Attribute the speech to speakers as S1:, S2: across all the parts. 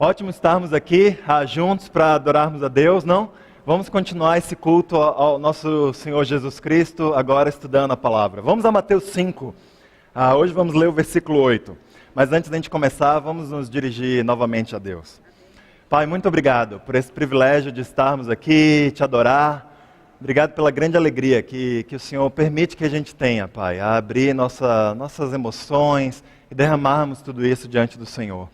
S1: Ótimo estarmos aqui juntos para adorarmos a Deus, não? Vamos continuar esse culto ao nosso Senhor Jesus Cristo, agora estudando a palavra. Vamos a Mateus 5. Hoje vamos ler o versículo 8. Mas antes da gente começar, vamos nos dirigir novamente a Deus. Pai, muito obrigado por esse privilégio de estarmos aqui, te adorar. Obrigado pela grande alegria que o Senhor permite que a gente tenha, Pai, a abrir nossas emoções e derramarmos tudo isso diante do Senhor.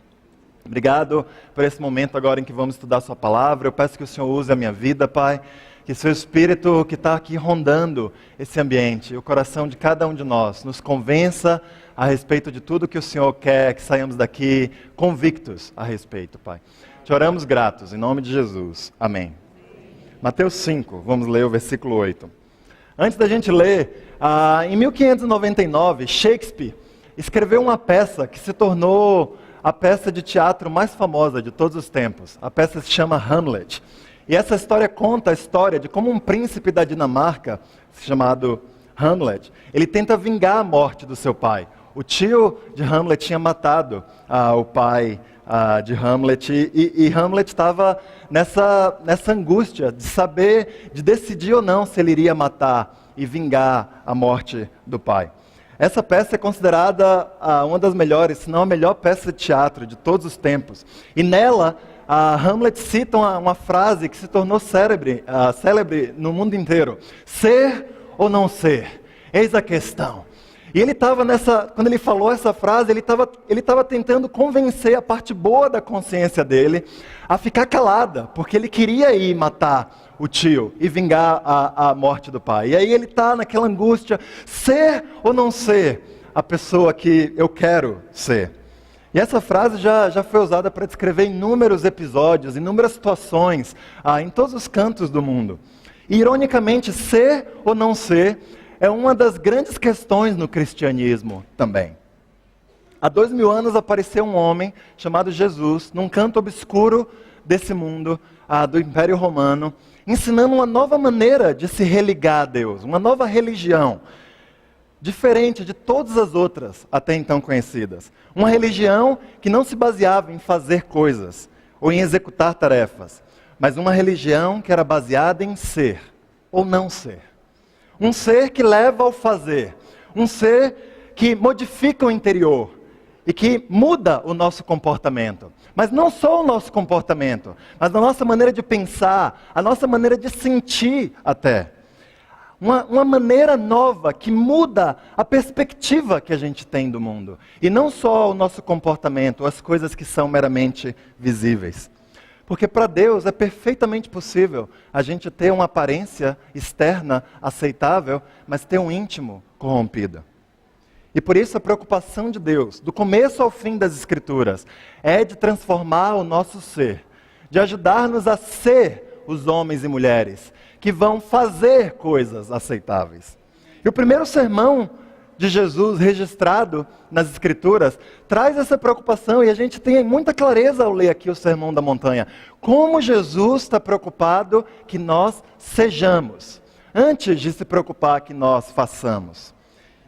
S1: Obrigado por esse momento agora em que vamos estudar sua palavra. Eu peço que o Senhor use a minha vida, Pai, que seu Espírito que está aqui rondando esse ambiente, o coração de cada um de nós, nos convença a respeito de tudo que o Senhor quer, que saiamos daqui convictos a respeito, Pai. Te oramos gratos, em nome de Jesus. Amém. Mateus 5, vamos ler o versículo 8. Antes da gente ler, em 1599, Shakespeare escreveu uma peça que se tornou a peça de teatro mais famosa de todos os tempos. A peça se chama Hamlet. E essa história conta a história de como um príncipe da Dinamarca, chamado Hamlet, ele tenta vingar a morte do seu pai. O tio de Hamlet tinha matado o pai de Hamlet, e Hamlet estava nessa angústia de saber, de decidir ou não se ele iria matar e vingar a morte do pai. Essa peça é considerada uma das melhores, se não a melhor peça de teatro de todos os tempos. E nela, Hamlet cita uma frase que se tornou célebre no mundo inteiro. Ser ou não ser? Eis a questão. E ele estava quando ele falou essa frase, ele estava tentando convencer a parte boa da consciência dele a ficar calada, porque ele queria ir matar o tio e vingar a morte do pai. E aí ele está naquela angústia, ser ou não ser a pessoa que eu quero ser? E essa frase já foi usada para descrever inúmeros episódios, inúmeras situações, em todos os cantos do mundo. E, ironicamente, ser ou não ser é uma das grandes questões no cristianismo também. Há 2000 anos apareceu um homem chamado Jesus, num canto obscuro desse mundo, do Império Romano, ensinando uma nova maneira de se religar a Deus, uma nova religião, diferente de todas as outras até então conhecidas. Uma religião que não se baseava em fazer coisas ou em executar tarefas, mas uma religião que era baseada em ser ou não ser. Um ser que leva ao fazer, um ser que modifica o interior e que muda o nosso comportamento. Mas não só o nosso comportamento, mas a nossa maneira de pensar, a nossa maneira de sentir até. Uma maneira nova que muda a perspectiva que a gente tem do mundo. E não só o nosso comportamento, as coisas que são meramente visíveis. Porque para Deus é perfeitamente possível a gente ter uma aparência externa aceitável, mas ter um íntimo corrompido. E por isso a preocupação de Deus, do começo ao fim das Escrituras, é de transformar o nosso ser, de ajudar-nos a ser os homens e mulheres que vão fazer coisas aceitáveis. E o primeiro sermão de Jesus registrado nas Escrituras traz essa preocupação, e a gente tem muita clareza ao ler aqui o Sermão da Montanha. Como Jesus está preocupado que nós sejamos, antes de se preocupar que nós façamos.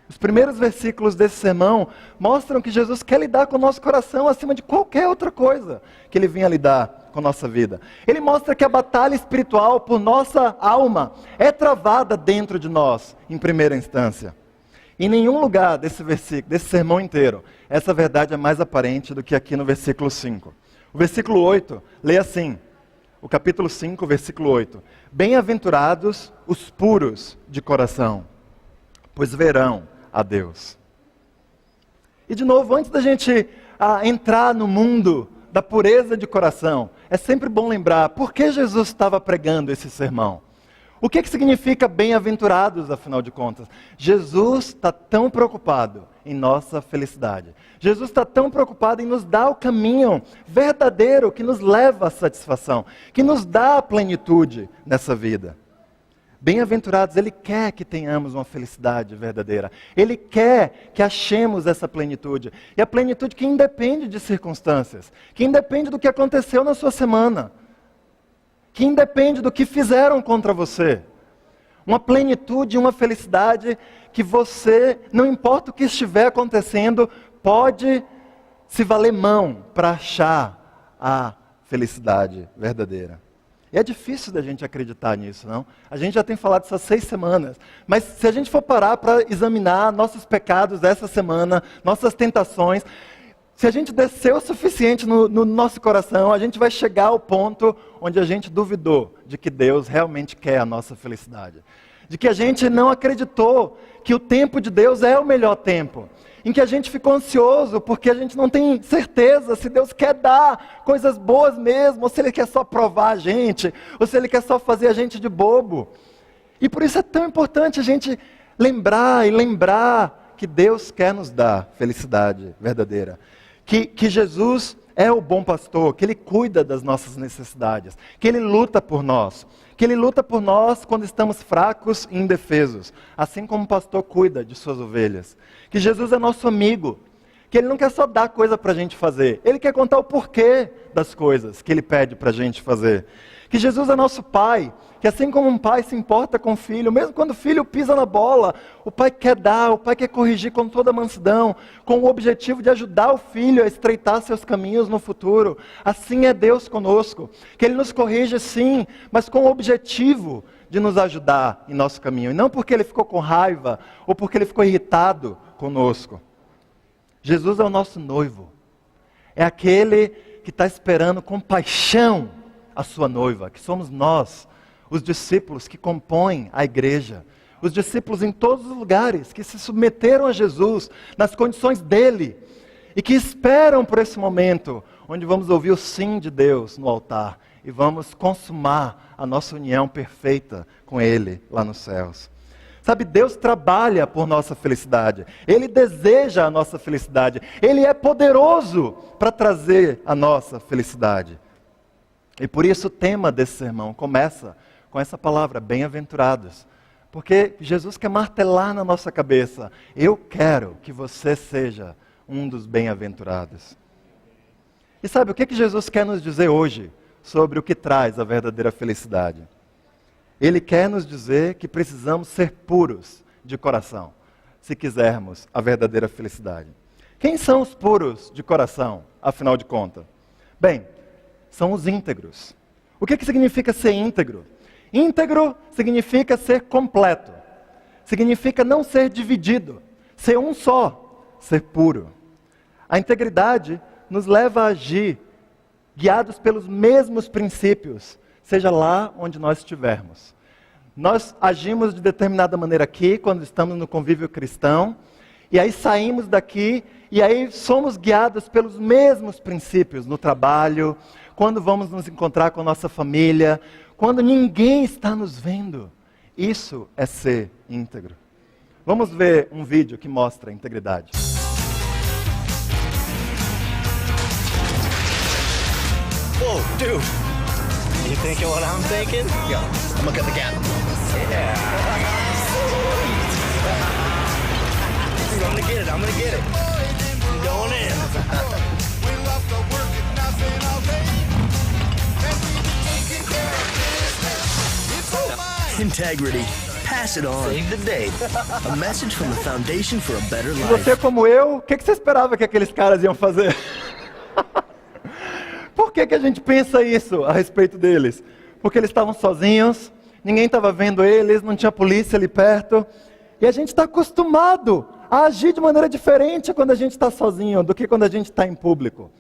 S1: Os primeiros versículos desse sermão mostram que Jesus quer lidar com o nosso coração acima de qualquer outra coisa que Ele vinha lidar com a nossa vida. Ele mostra que a batalha espiritual por nossa alma é travada dentro de nós, em primeira instância. Em nenhum lugar desse sermão inteiro, essa verdade é mais aparente do que aqui no versículo 5. O versículo 8 lê assim, o capítulo 5, versículo 8. Bem-aventurados os puros de coração, pois verão a Deus. E de novo, antes da gente entrar no mundo da pureza de coração, é sempre bom lembrar por que Jesus estava pregando esse sermão. O que significa bem-aventurados, afinal de contas? Jesus está tão preocupado em nossa felicidade. Jesus está tão preocupado em nos dar o caminho verdadeiro que nos leva à satisfação, que nos dá a plenitude nessa vida. Bem-aventurados, Ele quer que tenhamos uma felicidade verdadeira. Ele quer que achemos essa plenitude. E a plenitude que independe de circunstâncias, que independe do que aconteceu na sua semana, que independe do que fizeram contra você. Uma plenitude, uma felicidade que você, não importa o que estiver acontecendo, pode se valer mão para achar a felicidade verdadeira. E é difícil da gente acreditar nisso, não? A gente já tem falado essas 6 semanas, mas se a gente for parar para examinar nossos pecados dessa semana, nossas tentações, se a gente descer o suficiente no nosso coração, a gente vai chegar ao ponto onde a gente duvidou de que Deus realmente quer a nossa felicidade. De que a gente não acreditou que o tempo de Deus é o melhor tempo. Em que a gente ficou ansioso porque a gente não tem certeza se Deus quer dar coisas boas mesmo, ou se Ele quer só provar a gente, ou se Ele quer só fazer a gente de bobo. E por isso é tão importante a gente lembrar que Deus quer nos dar felicidade verdadeira. Que Jesus é o bom pastor, que Ele cuida das nossas necessidades, que Ele luta por nós. Que Ele luta por nós quando estamos fracos e indefesos, assim como o pastor cuida de suas ovelhas. Que Jesus é nosso amigo, que Ele não quer só dar coisa para a gente fazer, Ele quer contar o porquê das coisas que Ele pede para a gente fazer. Que Jesus é nosso pai, que assim como um pai se importa com o filho, mesmo quando o filho pisa na bola, o pai quer dar, o pai quer corrigir com toda a mansidão, com o objetivo de ajudar o filho a estreitar seus caminhos no futuro. Assim é Deus conosco, que Ele nos corrige sim, mas com o objetivo de nos ajudar em nosso caminho, e não porque Ele ficou com raiva, ou porque Ele ficou irritado conosco. Jesus é o nosso noivo, é aquele que está esperando com paixão a sua noiva, que somos nós, os discípulos que compõem a igreja, os discípulos em todos os lugares, que se submeteram a Jesus, nas condições dele, e que esperam por esse momento, onde vamos ouvir o sim de Deus no altar, e vamos consumar a nossa união perfeita com Ele, lá nos céus. Sabe, Deus trabalha por nossa felicidade, Ele deseja a nossa felicidade, Ele é poderoso para trazer a nossa felicidade. E por isso o tema desse sermão começa com essa palavra, bem-aventurados. Porque Jesus quer martelar na nossa cabeça, eu quero que você seja um dos bem-aventurados. E sabe, o que Jesus quer nos dizer hoje sobre o que traz a verdadeira felicidade? Ele quer nos dizer que precisamos ser puros de coração, se quisermos a verdadeira felicidade. Quem são os puros de coração, afinal de contas? Bem, são os íntegros. O que significa ser íntegro? Íntegro significa ser completo. Significa não ser dividido. Ser um só. Ser puro. A integridade nos leva a agir guiados pelos mesmos princípios, seja lá onde nós estivermos. Nós agimos de determinada maneira aqui, quando estamos no convívio cristão, e aí saímos daqui, e aí somos guiados pelos mesmos princípios no trabalho, quando vamos nos encontrar com a nossa família, quando ninguém está nos vendo. Isso é ser íntegro. Vamos ver um vídeo que mostra a integridade.
S2: Whoa, dude. You thinking what I'm thinking? Yo, I'm gonna get the gap. Yeah. Dude, I'm gonna get it. I'm gonna get it. I'm going in. Integrity. Pass it on. Save the day. A message from the Foundation for a Better
S1: Se
S2: Life.
S1: você como eu, o que você esperava que aqueles caras iam fazer? Por que a gente pensa isso a respeito deles? Porque eles estavam sozinhos, ninguém estava vendo eles, não tinha polícia ali perto. E a gente está acostumado a agir de maneira diferente quando a gente está sozinho do que quando a gente está em público.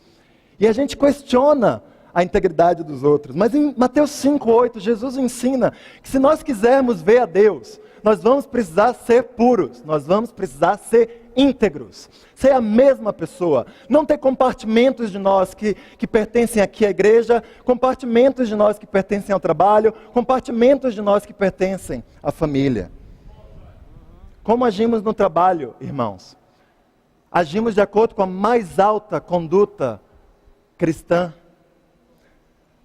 S1: E a gente questiona a integridade dos outros. Mas em Mateus 5:8, Jesus ensina que se nós quisermos ver a Deus, nós vamos precisar ser puros, nós vamos precisar ser íntegros, ser a mesma pessoa, não ter compartimentos de nós que pertencem aqui à igreja, compartimentos de nós que pertencem ao trabalho, compartimentos de nós que pertencem à família. Como agimos no trabalho, irmãos? Agimos de acordo com a mais alta conduta cristã.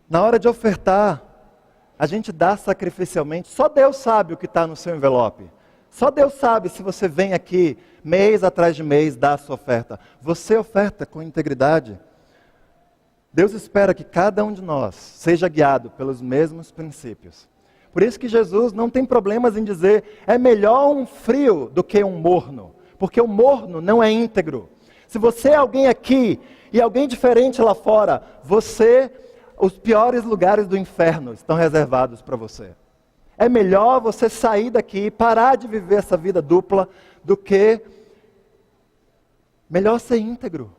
S1: Na hora de ofertar, a gente dá sacrificialmente. Só Deus sabe o que está no seu envelope. Só Deus sabe se você vem aqui, mês atrás de mês, dá a sua oferta. Você oferta com integridade. Deus espera que cada um de nós seja guiado pelos mesmos princípios. Por isso que Jesus não tem problemas em dizer, é melhor um frio do que um morno. Porque o morno não é íntegro. Se você é alguém aqui e alguém diferente lá fora, os piores lugares do inferno estão reservados para você. É melhor você sair daqui e parar de viver essa vida dupla do que melhor ser íntegro.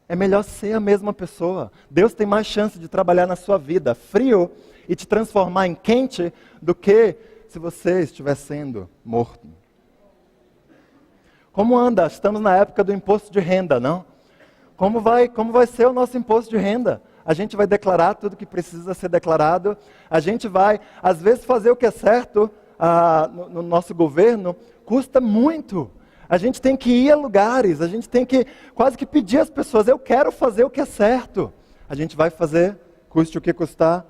S1: É melhor ser a mesma pessoa. Deus tem mais chance de trabalhar na sua vida frio e te transformar em quente do que se você estiver sendo morto. Como anda? Estamos na época do imposto de renda, não? Como vai ser o nosso imposto de renda? A gente vai declarar tudo que precisa ser declarado. A gente vai, às vezes, fazer o que é certo no nosso governo custa muito. A gente tem que ir a lugares, a gente tem que quase que pedir às pessoas, eu quero fazer o que é certo. A gente vai fazer, custe o que custar.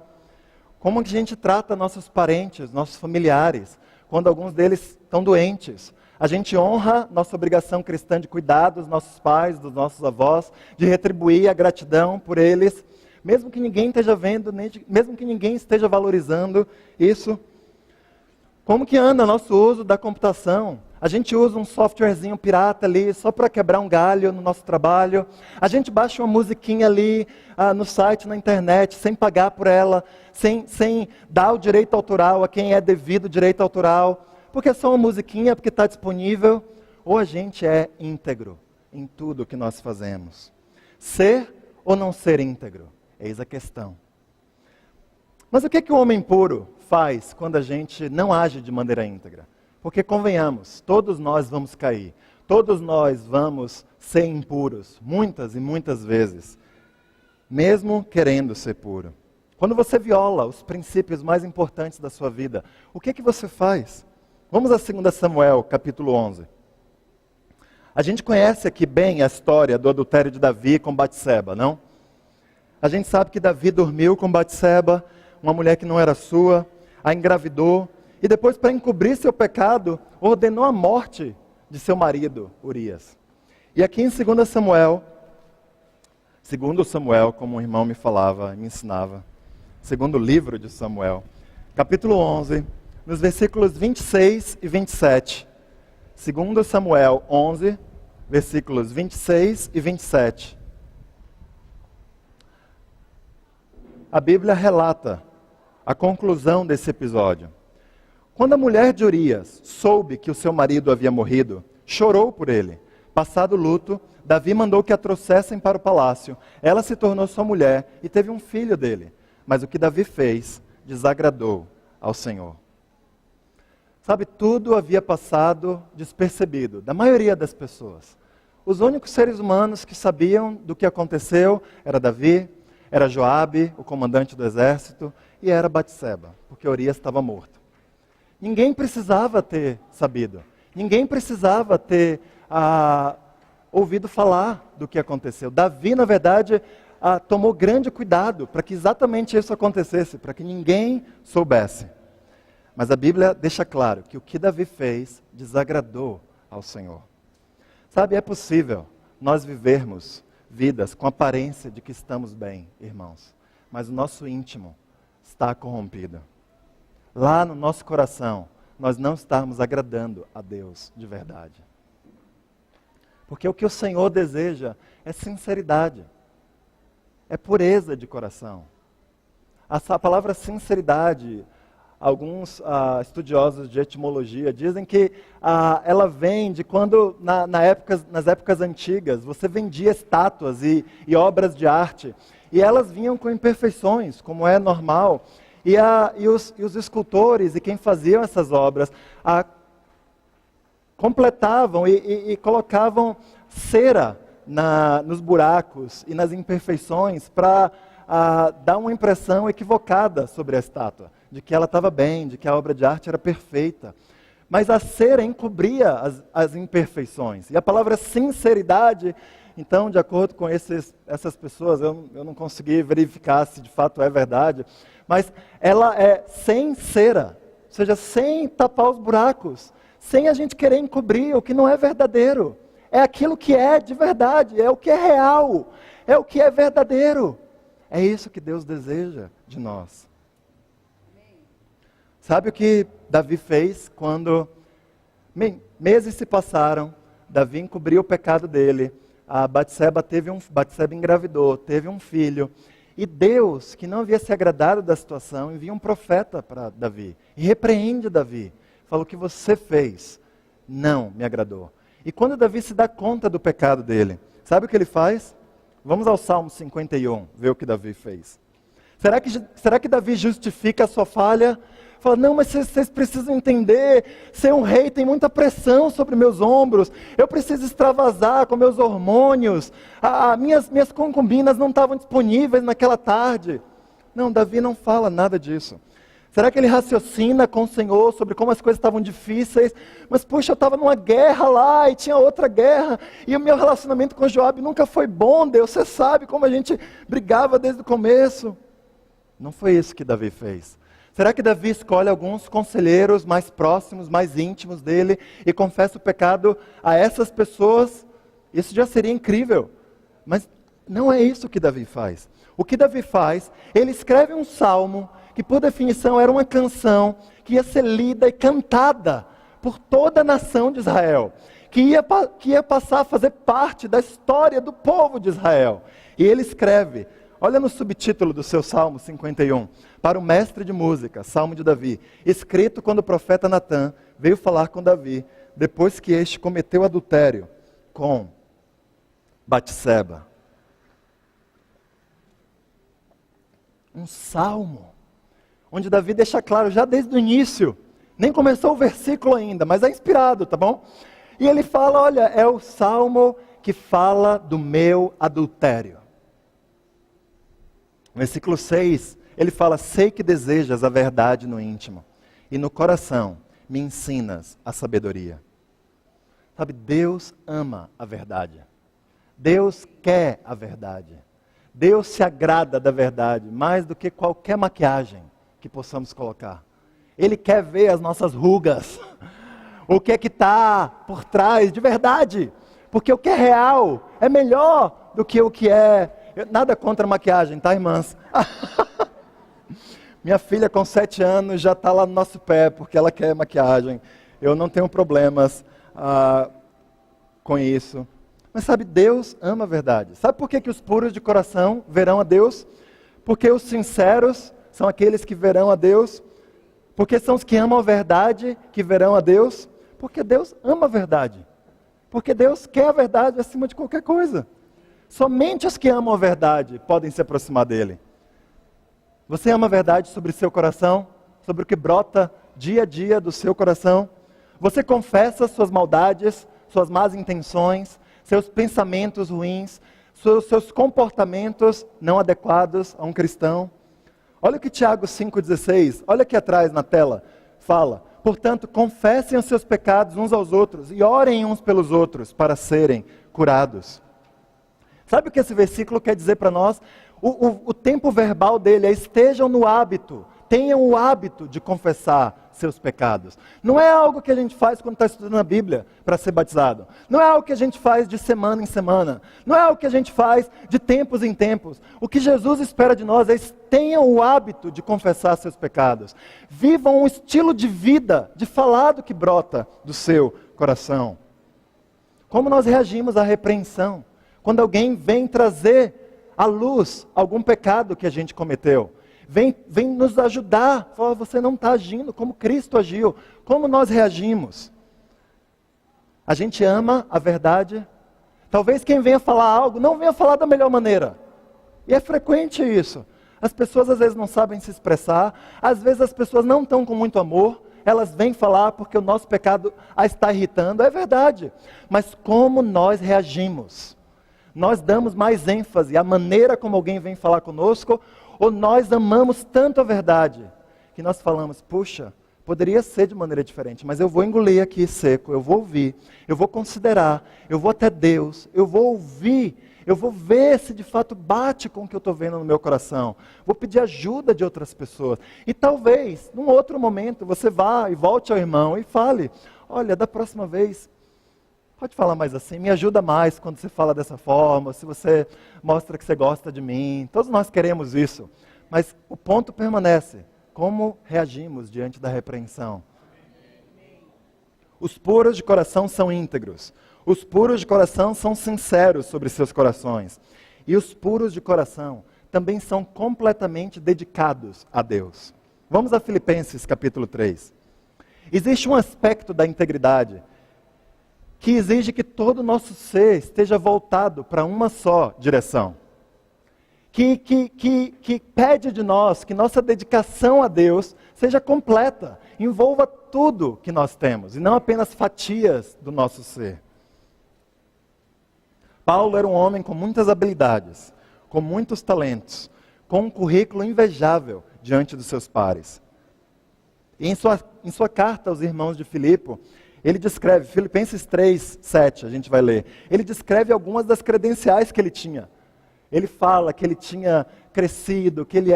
S1: Como que a gente trata nossos parentes, nossos familiares, quando alguns deles estão doentes? A gente honra nossa obrigação cristã de cuidar dos nossos pais, dos nossos avós, de retribuir a gratidão por eles, mesmo que ninguém esteja vendo, mesmo que ninguém esteja valorizando isso. Como que anda nosso uso da computação? A gente usa um softwarezinho pirata ali só para quebrar um galho no nosso trabalho. A gente baixa uma musiquinha ali no site, na internet, sem pagar por ela, sem dar o direito autoral a quem é devido o direito autoral, porque é só uma musiquinha, porque está disponível. Ou a gente é íntegro em tudo que nós fazemos. Ser ou não ser íntegro? Eis a questão. Mas o que o homem puro faz quando a gente não age de maneira íntegra? Porque convenhamos, todos nós vamos cair, todos nós vamos ser impuros, muitas e muitas vezes, mesmo querendo ser puro. Quando você viola os princípios mais importantes da sua vida, o que você faz? Vamos a 2 Samuel, capítulo 11. A gente conhece aqui bem a história do adultério de Davi com Batseba, não? A gente sabe que Davi dormiu com Batseba, uma mulher que não era sua, a engravidou, e depois, para encobrir seu pecado, ordenou a morte de seu marido, Urias. E aqui em 2 Samuel, como um irmão me falava, me ensinava, segundo livro de Samuel, capítulo 11, nos versículos 26 e 27. 2 Samuel 11, versículos 26 e 27. A Bíblia relata a conclusão desse episódio. Quando a mulher de Urias soube que o seu marido havia morrido, chorou por ele. Passado o luto, Davi mandou que a trouxessem para o palácio. Ela se tornou sua mulher e teve um filho dele. Mas o que Davi fez desagradou ao Senhor. Sabe, tudo havia passado despercebido, da maioria das pessoas. Os únicos seres humanos que sabiam do que aconteceu era Davi, era Joabe, o comandante do exército, e era Batseba, porque Urias estava morto. Ninguém precisava ter sabido. Ninguém precisava ter ouvido falar do que aconteceu. Davi, na verdade, tomou grande cuidado para que exatamente isso acontecesse, para que ninguém soubesse. Mas a Bíblia deixa claro que o que Davi fez desagradou ao Senhor. Sabe, é possível nós vivermos vidas com aparência de que estamos bem, irmãos, mas o nosso íntimo está corrompido. Lá no nosso coração, nós não estamos agradando a Deus de verdade. Porque o que o Senhor deseja é sinceridade, é pureza de coração. A palavra sinceridade, alguns estudiosos de etimologia dizem que ela vem de quando, nas épocas antigas, você vendia estátuas e obras de arte, e elas vinham com imperfeições, como é normal. E os escultores e quem faziam essas obras completavam e colocavam cera nos buracos e nas imperfeições para dar uma impressão equivocada sobre a estátua, de que ela estava bem, de que a obra de arte era perfeita. Mas a cera encobria as imperfeições. E a palavra sinceridade, então, de acordo com essas pessoas, eu não consegui verificar se de fato é verdade, mas ela é sem cera, ou seja, sem tapar os buracos, sem a gente querer encobrir o que não é verdadeiro. É aquilo que é de verdade, é o que é real, é o que é verdadeiro. É isso que Deus deseja de nós. Sabe o que Davi fez quando meses se passaram, Davi encobriu o pecado dele, a Batseba engravidou, teve um filho. E Deus, que não havia se agradado da situação, envia um profeta para Davi e repreende Davi. Falou: o que você fez não me agradou. E quando Davi se dá conta do pecado dele, sabe o que ele faz? Vamos ao Salmo 51, ver o que Davi fez. Será que Davi justifica a sua falha? Fala: não, mas vocês precisam entender, ser um rei tem muita pressão sobre meus ombros, eu preciso extravasar com meus hormônios, minhas concubinas não estavam disponíveis naquela tarde. Não, Davi não fala nada disso. Será que ele raciocina com o Senhor sobre como as coisas estavam difíceis? Mas puxa, eu estava numa guerra lá e tinha outra guerra, e o meu relacionamento com Joabe nunca foi bom, Deus, você sabe como a gente brigava desde o começo. Não foi isso que Davi fez. Será que Davi escolhe alguns conselheiros mais próximos, mais íntimos dele e confessa o pecado a essas pessoas? Isso já seria incrível. Mas não é isso que Davi faz. O que Davi faz, ele escreve um salmo que por definição era uma canção que ia ser lida e cantada por toda a nação de Israel, que ia passar a fazer parte da história do povo de Israel. E ele escreve, olha no subtítulo do seu Salmo 51, para o mestre de música, Salmo de Davi, escrito quando o profeta Natã veio falar com Davi, depois que este cometeu adultério com Batseba. Um salmo, onde Davi deixa claro já desde o início, nem começou o versículo ainda, mas é inspirado, tá bom? E ele fala: olha, é o salmo que fala do meu adultério. Versículo 6, ele fala: sei que desejas a verdade no íntimo, e no coração me ensinas a sabedoria. Sabe, Deus ama a verdade. Deus quer a verdade. Deus se agrada da verdade, mais do que qualquer maquiagem que possamos colocar. Ele quer ver as nossas rugas, o que é que está por trás de verdade, porque o que é real é melhor do que o que é. Nada contra maquiagem, tá, irmãs? Minha filha com 7 anos já está lá no nosso pé, porque ela quer maquiagem. Eu não tenho problemas com isso. Mas sabe, Deus ama a verdade. Sabe por que os puros de coração verão a Deus? Porque os sinceros são aqueles que verão a Deus. Porque são os que amam a verdade que verão a Deus. Porque Deus ama a verdade. Porque Deus quer a verdade acima de qualquer coisa. Somente os que amam a verdade podem se aproximar dele. Você ama a verdade sobre seu coração? Sobre o que brota dia a dia do seu coração? Você confessa suas maldades, suas más intenções, seus pensamentos ruins, seus comportamentos não adequados a um cristão? Olha o que Tiago 5,16, olha aqui atrás na tela, fala: portanto, confessem os seus pecados uns aos outros e orem uns pelos outros para serem curados. Sabe o que esse versículo quer dizer para nós? O tempo verbal dele é: estejam no hábito, tenham o hábito de confessar seus pecados. Não é algo que a gente faz quando está estudando a Bíblia para ser batizado. Não é algo que a gente faz de semana em semana. Não é algo que a gente faz de tempos em tempos. O que Jesus espera de nós é: tenham o hábito de confessar seus pecados. Vivam um estilo de vida, de falar do que brota do seu coração. Como nós reagimos à repreensão? Quando alguém vem trazer à luz algum pecado que a gente cometeu. Vem nos ajudar. Fala: você não está agindo como Cristo agiu. Como nós reagimos? A gente ama a verdade. Talvez quem venha falar algo não venha falar da melhor maneira. E é frequente isso. As pessoas às vezes não sabem se expressar. Às vezes as pessoas não estão com muito amor. Elas vêm falar porque o nosso pecado a está irritando. É verdade. Mas como nós reagimos? Nós damos mais ênfase à maneira como alguém vem falar conosco, ou nós amamos tanto a verdade, que nós falamos: puxa, poderia ser de maneira diferente, mas eu vou engolir aqui seco, eu vou ouvir, eu vou considerar, eu vou até Deus, eu vou ouvir, eu vou ver se de fato bate com o que eu estou vendo no meu coração, vou pedir ajuda de outras pessoas. E talvez, num outro momento, você vá e volte ao irmão e fale: olha, da próxima vez, pode falar mais assim, me ajuda mais quando você fala dessa forma, se você mostra que você gosta de mim. Todos nós queremos isso, mas o ponto permanece: como reagimos diante da repreensão? Os puros de coração são íntegros. Os puros de coração são sinceros sobre seus corações. E os puros de coração também são completamente dedicados a Deus. Vamos a Filipenses capítulo 3. Existe um aspecto da integridade que exige que todo o nosso ser esteja voltado para uma só direção. Que pede de nós que nossa dedicação a Deus seja completa, envolva tudo que nós temos, e não apenas fatias do nosso ser. Paulo era um homem com muitas habilidades, com muitos talentos, com um currículo invejável diante dos seus pares. E em sua carta aos irmãos de Filipe, ele descreve, Filipenses 3, 7, a gente vai ler, ele descreve algumas das credenciais que ele tinha. Ele fala que ele tinha crescido, que ele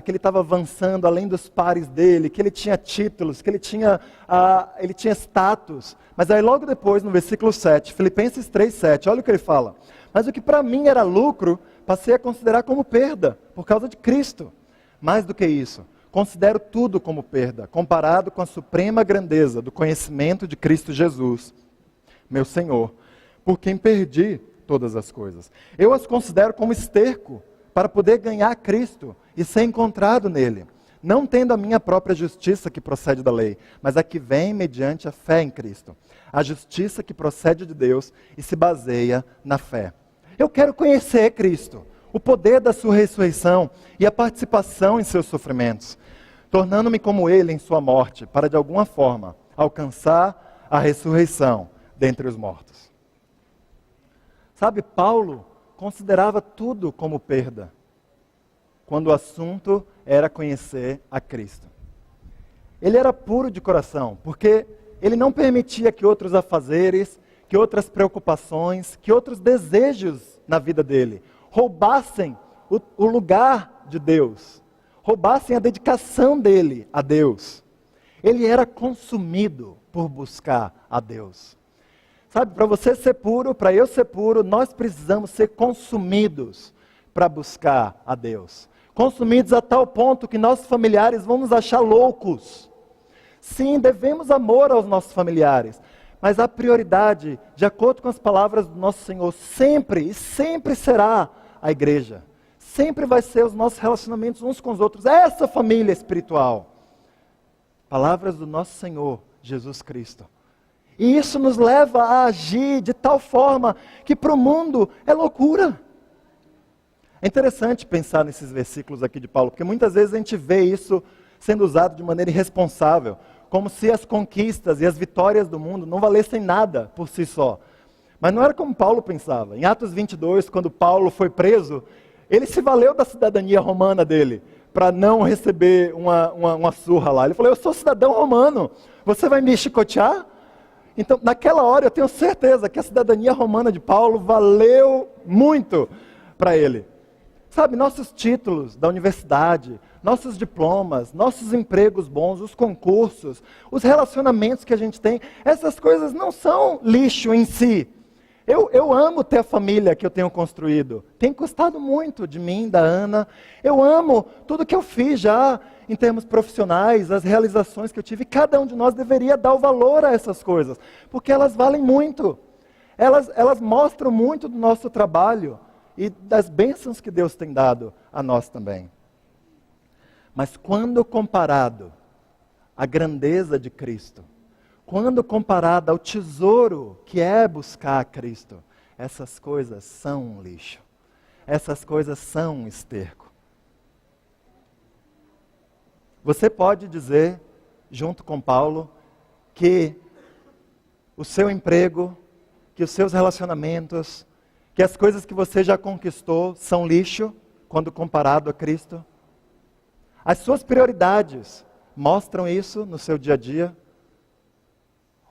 S1: estava avançando além dos pares dele, que ele tinha títulos, que ele tinha status. Mas aí logo depois, no versículo 7, Filipenses 3, 7, olha o que ele fala. Mas o que para mim era lucro, passei a considerar como perda, por causa de Cristo. Mais do que isso, considero tudo como perda, comparado com a suprema grandeza do conhecimento de Cristo Jesus, meu Senhor, por quem perdi todas as coisas. Eu as considero como esterco para poder ganhar Cristo e ser encontrado nele, não tendo a minha própria justiça que procede da lei, mas a que vem mediante a fé em Cristo. A justiça que procede de Deus e se baseia na fé. Eu quero conhecer Cristo, o poder da sua ressurreição e a participação em seus sofrimentos, tornando-me como ele em sua morte, para de alguma forma alcançar a ressurreição dentre os mortos. Sabe, Paulo considerava tudo como perda, quando o assunto era conhecer a Cristo. Ele era puro de coração, porque ele não permitia que outros afazeres, que outras preocupações, que outros desejos na vida dele roubassem o lugar de Deus, roubassem a dedicação dele a Deus. Ele era consumido por buscar a Deus. Sabe, para você ser puro, para eu ser puro, nós precisamos ser consumidos para buscar a Deus. Consumidos a tal ponto que nossos familiares vão nos achar loucos. Sim, devemos amor aos nossos familiares, mas a prioridade, de acordo com as palavras do nosso Senhor, sempre e sempre será a igreja. Sempre vai ser os nossos relacionamentos uns com os outros, essa família espiritual. Palavras do nosso Senhor, Jesus Cristo. E isso nos leva a agir de tal forma que para o mundo é loucura. É interessante pensar nesses versículos aqui de Paulo, porque muitas vezes a gente vê isso sendo usado de maneira irresponsável, como se as conquistas e as vitórias do mundo não valessem nada por si só. Mas não era como Paulo pensava. Em Atos 22, quando Paulo foi preso, ele se valeu da cidadania romana dele, para não receber uma surra lá. Ele falou, eu sou cidadão romano, você vai me chicotear? Então, naquela hora, eu tenho certeza que a cidadania romana de Paulo valeu muito para ele. Sabe, nossos títulos da universidade, nossos diplomas, nossos empregos bons, os concursos, os relacionamentos que a gente tem, essas coisas não são lixo em si. Eu amo ter a família que eu tenho construído. Tem custado muito de mim, da Ana. Eu amo tudo que eu fiz já em termos profissionais, as realizações que eu tive. Cada um de nós deveria dar o valor a essas coisas, porque elas valem muito. Elas mostram muito do nosso trabalho e das bênçãos que Deus tem dado a nós também. Mas quando comparado à grandeza de Cristo, quando comparado ao tesouro que é buscar a Cristo, essas coisas são um lixo. Essas coisas são um esterco. Você pode dizer, junto com Paulo, que o seu emprego, que os seus relacionamentos, que as coisas que você já conquistou são lixo quando comparado a Cristo? As suas prioridades mostram isso no seu dia a dia?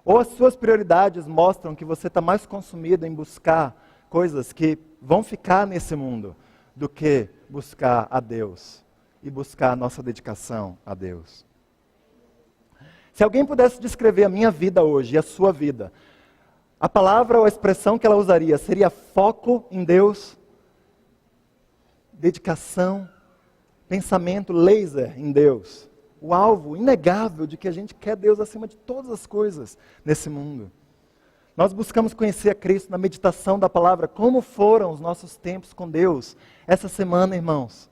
S1: Ou as suas prioridades mostram que você está mais consumido em buscar coisas que vão ficar nesse mundo do que buscar a Deus e buscar a nossa dedicação a Deus? Se alguém pudesse descrever a minha vida hoje e a sua vida, a palavra ou a expressão que ela usaria seria foco em Deus, dedicação, pensamento laser em Deus. O alvo inegável de que a gente quer Deus acima de todas as coisas nesse mundo. Nós buscamos conhecer a Cristo na meditação da palavra. Como foram os nossos tempos com Deus essa semana, irmãos?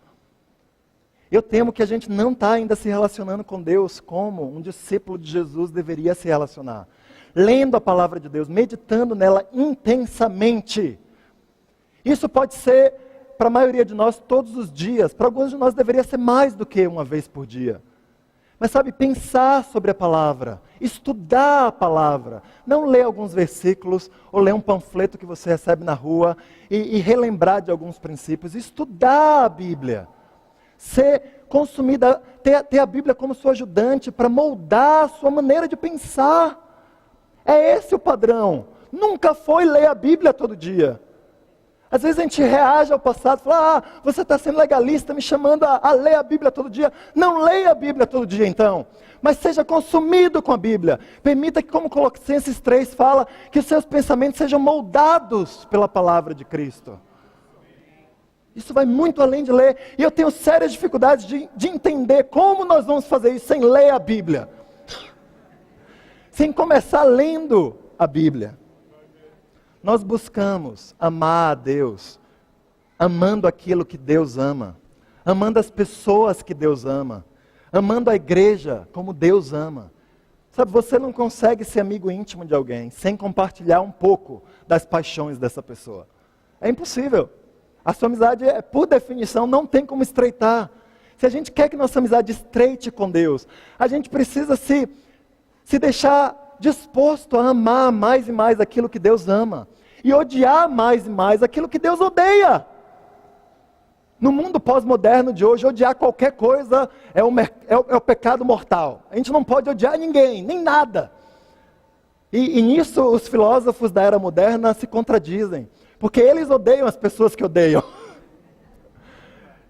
S1: Eu temo que a gente não está ainda se relacionando com Deus como um discípulo de Jesus deveria se relacionar. Lendo a palavra de Deus, meditando nela intensamente. Isso pode ser, para a maioria de nós, todos os dias. Para alguns de nós deveria ser mais do que uma vez por dia. Mas sabe, pensar sobre a palavra, estudar a palavra, não ler alguns versículos ou ler um panfleto que você recebe na rua e relembrar de alguns princípios, estudar a Bíblia, ser consumida, ter a Bíblia como sua ajudante para moldar a sua maneira de pensar. É esse o padrão, nunca foi ler a Bíblia todo dia. Às vezes a gente reage ao passado, fala, você está sendo legalista, me chamando a ler a Bíblia todo dia. Não leia a Bíblia todo dia então, mas seja consumido com a Bíblia. Permita que, como Colossenses 3 fala, que os seus pensamentos sejam moldados pela palavra de Cristo. Isso vai muito além de ler, e eu tenho sérias dificuldades de entender como nós vamos fazer isso sem ler a Bíblia. Sem começar lendo a Bíblia. Nós buscamos amar a Deus, amando aquilo que Deus ama, amando as pessoas que Deus ama, amando a igreja como Deus ama. Sabe, você não consegue ser amigo íntimo de alguém sem compartilhar um pouco das paixões dessa pessoa. É impossível. A sua amizade, por definição, não tem como estreitar. Se a gente quer que nossa amizade estreite com Deus, a gente precisa se deixar disposto a amar mais e mais aquilo que Deus ama. E odiar mais e mais aquilo que Deus odeia. No mundo pós-moderno de hoje, odiar qualquer coisa é o pecado mortal. A gente não pode odiar ninguém, nem nada. E nisso os filósofos da era moderna se contradizem. Porque eles odeiam as pessoas que odeiam.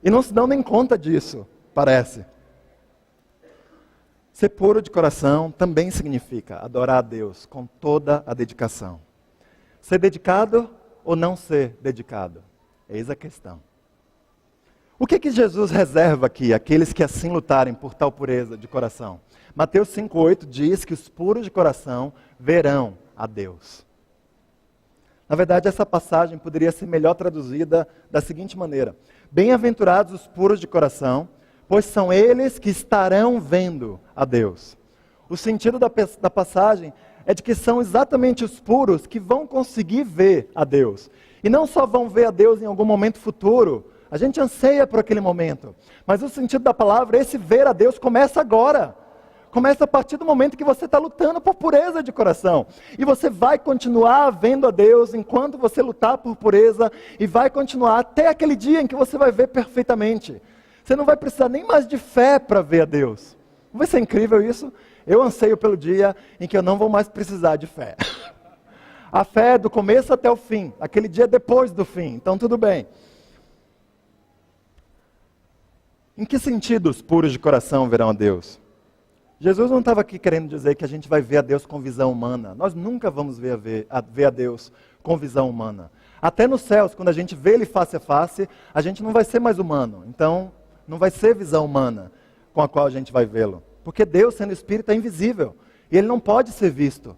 S1: E não se dão nem conta disso, parece. Ser puro de coração também significa adorar a Deus com toda a dedicação. Ser dedicado ou não ser dedicado? Eis a questão. O que Jesus reserva aqui, àqueles que assim lutarem por tal pureza de coração? Mateus 5,8 diz que os puros de coração verão a Deus. Na verdade, essa passagem poderia ser melhor traduzida da seguinte maneira: bem-aventurados os puros de coração, pois são eles que estarão vendo a Deus. O sentido da passagem é de que são exatamente os puros que vão conseguir ver a Deus. E não só vão ver a Deus em algum momento futuro, a gente anseia por aquele momento. Mas o sentido da palavra, esse ver a Deus começa agora. Começa a partir do momento que você está lutando por pureza de coração. E você vai continuar vendo a Deus enquanto você lutar por pureza, e vai continuar até aquele dia em que você vai ver perfeitamente. Você não vai precisar nem mais de fé para ver a Deus. Não vai ser incrível isso? Eu anseio pelo dia em que eu não vou mais precisar de fé. A fé é do começo até o fim, aquele dia depois do fim, então tudo bem. Em que sentido os puros de coração verão a Deus? Jesus não estava aqui querendo dizer que a gente vai ver a Deus com visão humana. Nós nunca vamos ver a Deus com visão humana. Até nos céus, quando a gente vê Ele face a face, a gente não vai ser mais humano. Então, não vai ser visão humana com a qual a gente vai vê-lo. Porque Deus, sendo Espírito, é invisível. E Ele não pode ser visto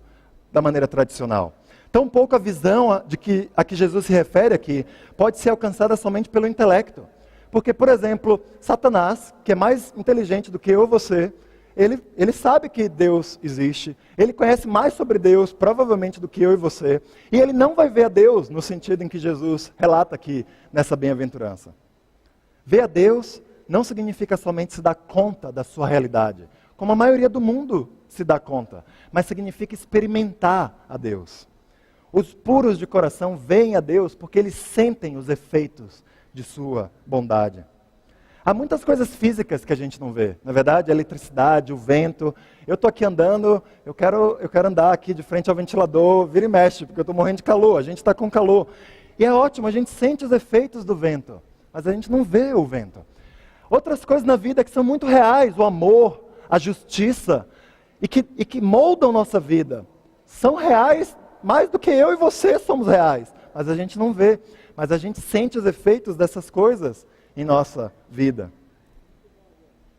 S1: da maneira tradicional. Tampouco a visão a que Jesus se refere aqui pode ser alcançada somente pelo intelecto. Porque, por exemplo, Satanás, que é mais inteligente do que eu ou você, ele sabe que Deus existe, ele conhece mais sobre Deus, provavelmente, do que eu e você, e ele não vai ver a Deus no sentido em que Jesus relata aqui nessa bem-aventurança. Ver a Deus não significa somente se dar conta da sua realidade, como a maioria do mundo se dá conta, mas significa experimentar a Deus. Os puros de coração veem a Deus porque eles sentem os efeitos de sua bondade. Há muitas coisas físicas que a gente não vê, na verdade, a eletricidade, o vento. Eu estou aqui andando, eu quero andar aqui de frente ao ventilador, vira e mexe, porque eu estou morrendo de calor, a gente está com calor. E é ótimo, a gente sente os efeitos do vento, mas a gente não vê o vento. Outras coisas na vida que são muito reais, o amor, a justiça, e que moldam nossa vida, são reais mais do que eu e você somos reais, mas a gente não vê, mas a gente sente os efeitos dessas coisas em nossa vida.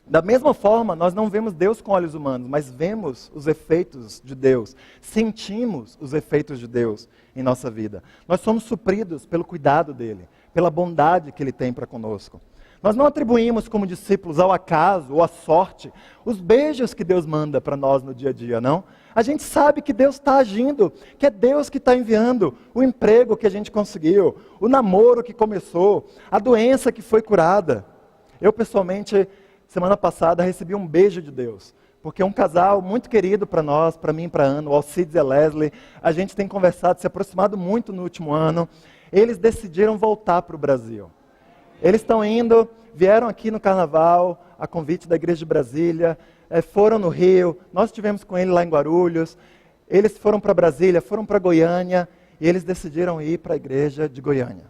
S1: Da mesma forma, nós não vemos Deus com olhos humanos, mas vemos os efeitos de Deus, sentimos os efeitos de Deus em nossa vida. Nós somos supridos pelo cuidado dele, pela bondade que ele tem para conosco. Nós não atribuímos como discípulos ao acaso ou à sorte os beijos que Deus manda para nós no dia a dia, não? A gente sabe que Deus está agindo, que é Deus que está enviando o emprego que a gente conseguiu, o namoro que começou, a doença que foi curada. Eu, pessoalmente, semana passada, recebi um beijo de Deus, porque um casal muito querido para nós, para mim e para a Ana, o Alcides e a Leslie, a gente tem conversado, se aproximado muito no último ano, eles decidiram voltar para o Brasil. Eles estão indo, vieram aqui no Carnaval, a convite da Igreja de Brasília, foram no Rio, nós estivemos com ele lá em Guarulhos, eles foram para Brasília, foram para Goiânia, e eles decidiram ir para a Igreja de Goiânia.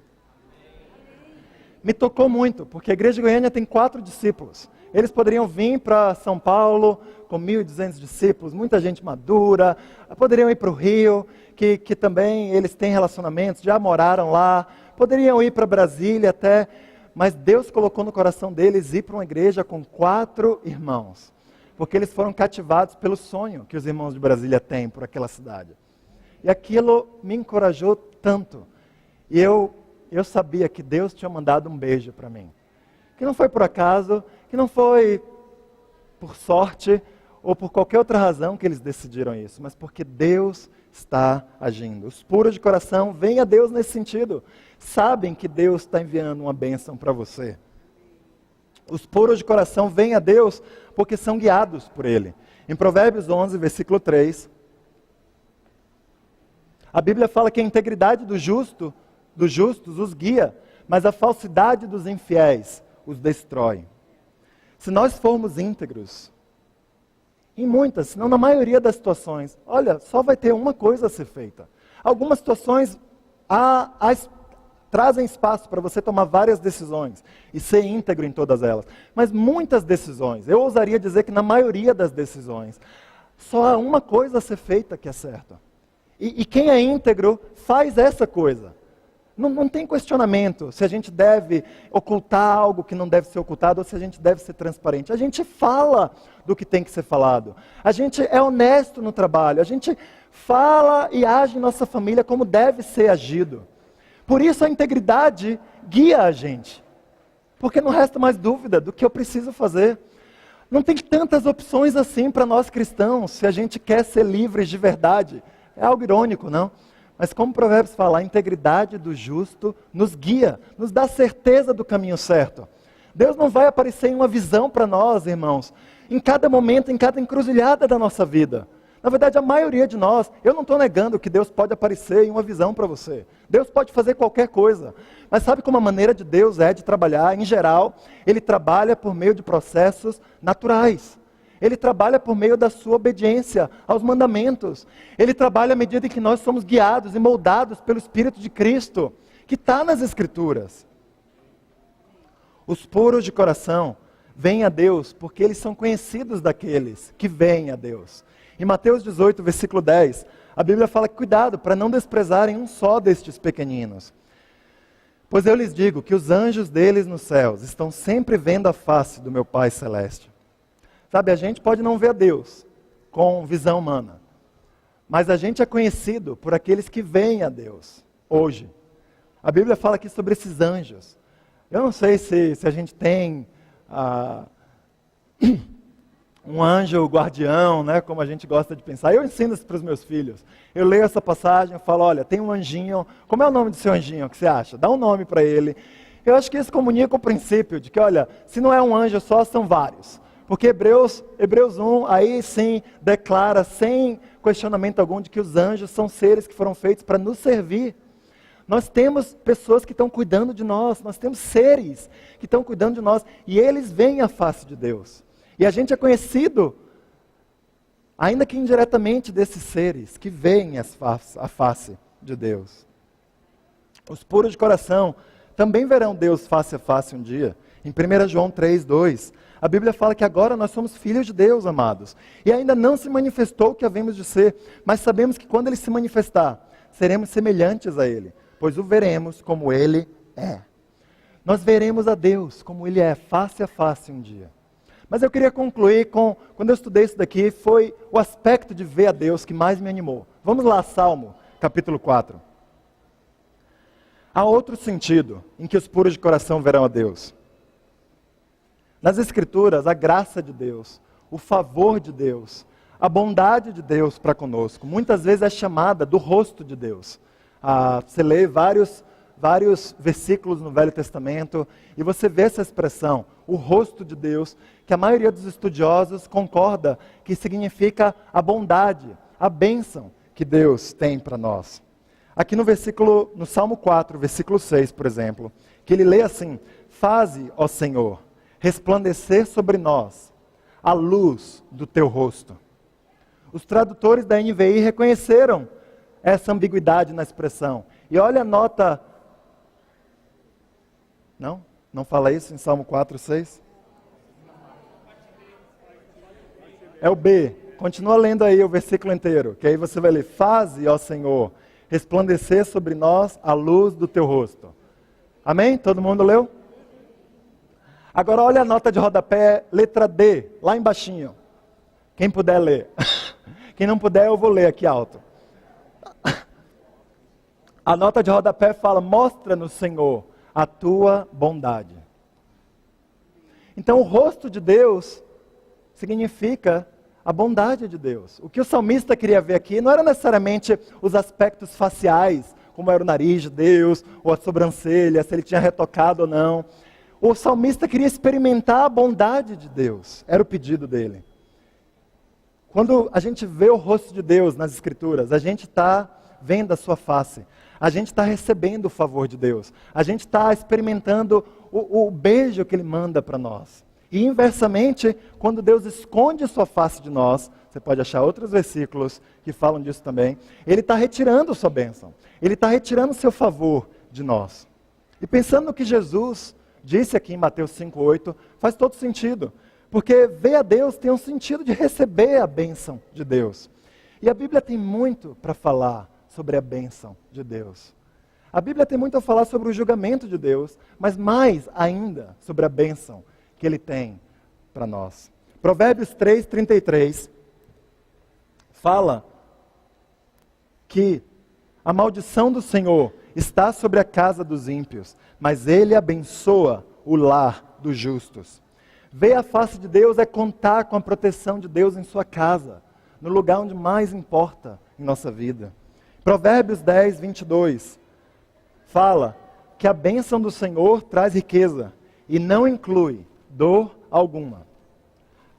S1: Me tocou muito, porque a Igreja de Goiânia tem 4 discípulos. Eles poderiam vir para São Paulo com 1.200 discípulos, muita gente madura, poderiam ir para o Rio, que também eles têm relacionamentos, já moraram lá, poderiam ir para Brasília até, mas Deus colocou no coração deles ir para uma igreja com 4 irmãos, porque eles foram cativados pelo sonho que os irmãos de Brasília têm por aquela cidade. E aquilo me encorajou tanto, e eu sabia que Deus tinha mandado um beijo para mim, que não foi por acaso, que não foi por sorte ou por qualquer outra razão que eles decidiram isso, mas porque Deus está agindo. Os puros de coração veem a Deus nesse sentido, sabem que Deus está enviando uma bênção para você. Os puros de coração veem a Deus porque são guiados por Ele. Em Provérbios 11, versículo 3, a Bíblia fala que a integridade dos justos os guia, mas a falsidade dos infiéis os destrói. Se nós formos íntegros, em muitas, se não na maioria das situações, olha, só vai ter uma coisa a ser feita. Algumas situações trazem espaço para você tomar várias decisões e ser íntegro em todas elas. Mas muitas decisões, eu ousaria dizer que na maioria das decisões, só há uma coisa a ser feita que é certa. E quem é íntegro faz essa coisa. Não tem questionamento se a gente deve ocultar algo que não deve ser ocultado ou se a gente deve ser transparente. A gente fala do que tem que ser falado. A gente é honesto no trabalho. A gente fala e age em nossa família como deve ser agido. Por isso a integridade guia a gente. Porque não resta mais dúvida do que eu preciso fazer. Não tem tantas opções assim para nós cristãos, se a gente quer ser livres de verdade. É algo irônico, não? Mas como Provérbios fala, a integridade do justo nos guia, nos dá certeza do caminho certo. Deus não vai aparecer em uma visão para nós, irmãos, em cada momento, em cada encruzilhada da nossa vida. Na verdade, a maioria de nós, eu não estou negando que Deus pode aparecer em uma visão para você. Deus pode fazer qualquer coisa. Mas sabe como a maneira de Deus é de trabalhar? Em geral, Ele trabalha por meio de processos naturais. Ele trabalha por meio da sua obediência aos mandamentos. Ele trabalha à medida em que nós somos guiados e moldados pelo Espírito de Cristo, que está nas Escrituras. Os puros de coração vêm a Deus porque eles são conhecidos daqueles que vêm a Deus. Em Mateus 18, versículo 10, a Bíblia fala que cuidado para não desprezarem um só destes pequeninos. Pois eu lhes digo que os anjos deles nos céus estão sempre vendo a face do meu Pai Celeste. Sabe, a gente pode não ver a Deus com visão humana, mas a gente é conhecido por aqueles que veem a Deus hoje. A Bíblia fala aqui sobre esses anjos. Eu não sei se a gente tem um anjo guardião, né, como a gente gosta de pensar. Eu ensino isso para os meus filhos. Eu leio essa passagem, eu falo, olha, tem um anjinho. Como é o nome do seu anjinho, o que você acha? Dá um nome para ele. Eu acho que isso comunica o princípio de que, olha, se não é um anjo só, são vários. Porque Hebreus 1, aí sim, declara sem questionamento algum de que os anjos são seres que foram feitos para nos servir. Nós temos pessoas que estão cuidando de nós, nós temos seres que estão cuidando de nós, e eles veem a face de Deus. E a gente é conhecido, ainda que indiretamente, desses seres que veem a face de Deus. Os puros de coração também verão Deus face a face um dia. Em 1 João 3, 2, a Bíblia fala que agora nós somos filhos de Deus, amados. E ainda não se manifestou o que havemos de ser, mas sabemos que quando Ele se manifestar, seremos semelhantes a Ele, pois o veremos como Ele é. Nós veremos a Deus como Ele é, face a face um dia. Mas eu queria concluir com, quando eu estudei isso daqui, foi o aspecto de ver a Deus que mais me animou. Vamos lá, Salmo, capítulo 4. Há outro sentido em que os puros de coração verão a Deus. Nas Escrituras, a graça de Deus, o favor de Deus, a bondade de Deus para conosco, muitas vezes é chamada do rosto de Deus. Você lê vários versículos no Velho Testamento e você vê essa expressão, o rosto de Deus, que a maioria dos estudiosos concorda que significa a bondade, a bênção que Deus tem para nós. Aqui no Salmo 4, versículo 6, por exemplo, que ele lê assim: faze, ó Senhor, resplandecer sobre nós a luz do teu rosto. Os tradutores da NVI reconheceram essa ambiguidade na expressão. E olha a nota... Não fala isso em Salmo 4, 6? É o B. Continua lendo aí o versículo inteiro, que aí você vai ler: faze, ó Senhor, resplandecer sobre nós a luz do teu rosto. Amém? Todo mundo leu? Agora olha a nota de rodapé, letra D, lá embaixinho. Quem puder ler. Quem não puder, eu vou ler aqui alto. A nota de rodapé fala: mostra-nos, Senhor, a tua bondade. Então o rosto de Deus significa a bondade de Deus. O que o salmista queria ver aqui não era necessariamente os aspectos faciais, como era o nariz de Deus, ou a sobrancelha, se ele tinha retocado ou não. O salmista queria experimentar a bondade de Deus, era o pedido dele. Quando a gente vê o rosto de Deus nas Escrituras, a gente está vendo a sua face, a gente está recebendo o favor de Deus, a gente está experimentando o beijo que Ele manda para nós. E inversamente, quando Deus esconde sua face de nós, você pode achar outros versículos que falam disso também, Ele está retirando sua bênção, Ele está retirando seu favor de nós. E pensando no que Jesus disse aqui em Mateus 5,8, faz todo sentido. Porque ver a Deus tem um sentido de receber a bênção de Deus. E a Bíblia tem muito para falar sobre a bênção de Deus. A Bíblia tem muito a falar sobre o julgamento de Deus, mas mais ainda sobre a bênção que Ele tem para nós. Provérbios 3:33 fala que a maldição do Senhor está sobre a casa dos ímpios, mas Ele abençoa o lar dos justos. Ver a face de Deus é contar com a proteção de Deus em sua casa, no lugar onde mais importa em nossa vida. Provérbios 10:22 fala que a bênção do Senhor traz riqueza e não inclui dor alguma.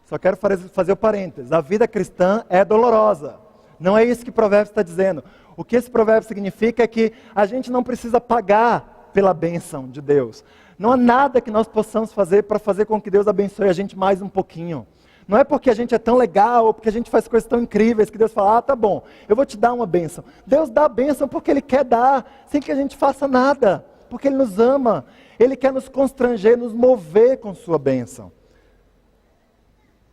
S1: Só quero fazer o parênteses. A vida cristã é dolorosa. Não é isso que o provérbio está dizendo. O que esse provérbio significa é que a gente não precisa pagar pela bênção de Deus. Não há nada que nós possamos fazer para fazer com que Deus abençoe a gente mais um pouquinho. Não é porque a gente é tão legal ou porque a gente faz coisas tão incríveis que Deus fala: tá bom, eu vou te dar uma bênção. Deus dá a bênção porque Ele quer dar, sem que a gente faça nada. Porque Ele nos ama. Ele quer nos constranger, nos mover com sua bênção.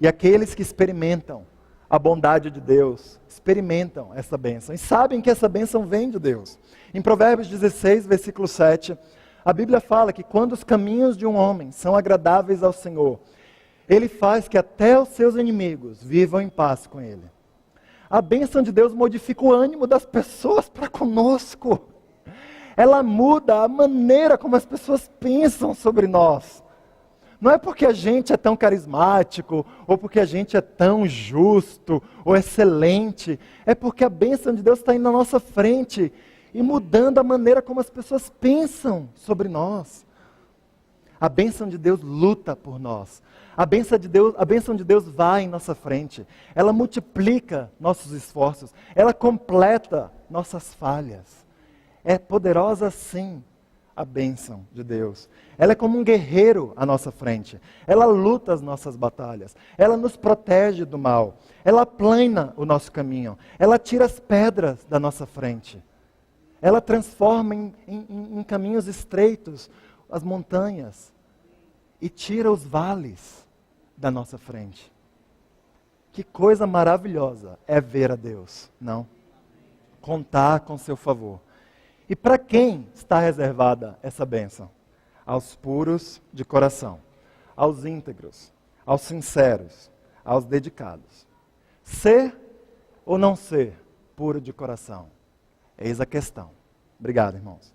S1: E aqueles que experimentam a bondade de Deus, experimentam essa bênção e sabem que essa bênção vem de Deus. Em Provérbios 16, versículo 7, a Bíblia fala que quando os caminhos de um homem são agradáveis ao Senhor, Ele faz que até os seus inimigos vivam em paz com Ele. A bênção de Deus modifica o ânimo das pessoas para conosco. Ela muda a maneira como as pessoas pensam sobre nós. Não é porque a gente é tão carismático, ou porque a gente é tão justo, ou excelente. É porque a bênção de Deus está indo na nossa frente e mudando a maneira como as pessoas pensam sobre nós. A bênção de Deus luta por nós. A bênção de Deus vai em nossa frente. Ela multiplica nossos esforços. Ela completa nossas falhas. É poderosa sim a bênção de Deus. Ela é como um guerreiro à nossa frente. Ela luta as nossas batalhas. Ela nos protege do mal. Ela aplana o nosso caminho. Ela tira as pedras da nossa frente. Ela transforma em caminhos estreitos as montanhas e tira os vales da nossa frente. Que coisa maravilhosa é ver a Deus, não? Contar com seu favor. E para quem está reservada essa bênção? Aos puros de coração, aos íntegros, aos sinceros, aos dedicados. Ser ou não ser puro de coração? Eis a questão. Obrigado, irmãos.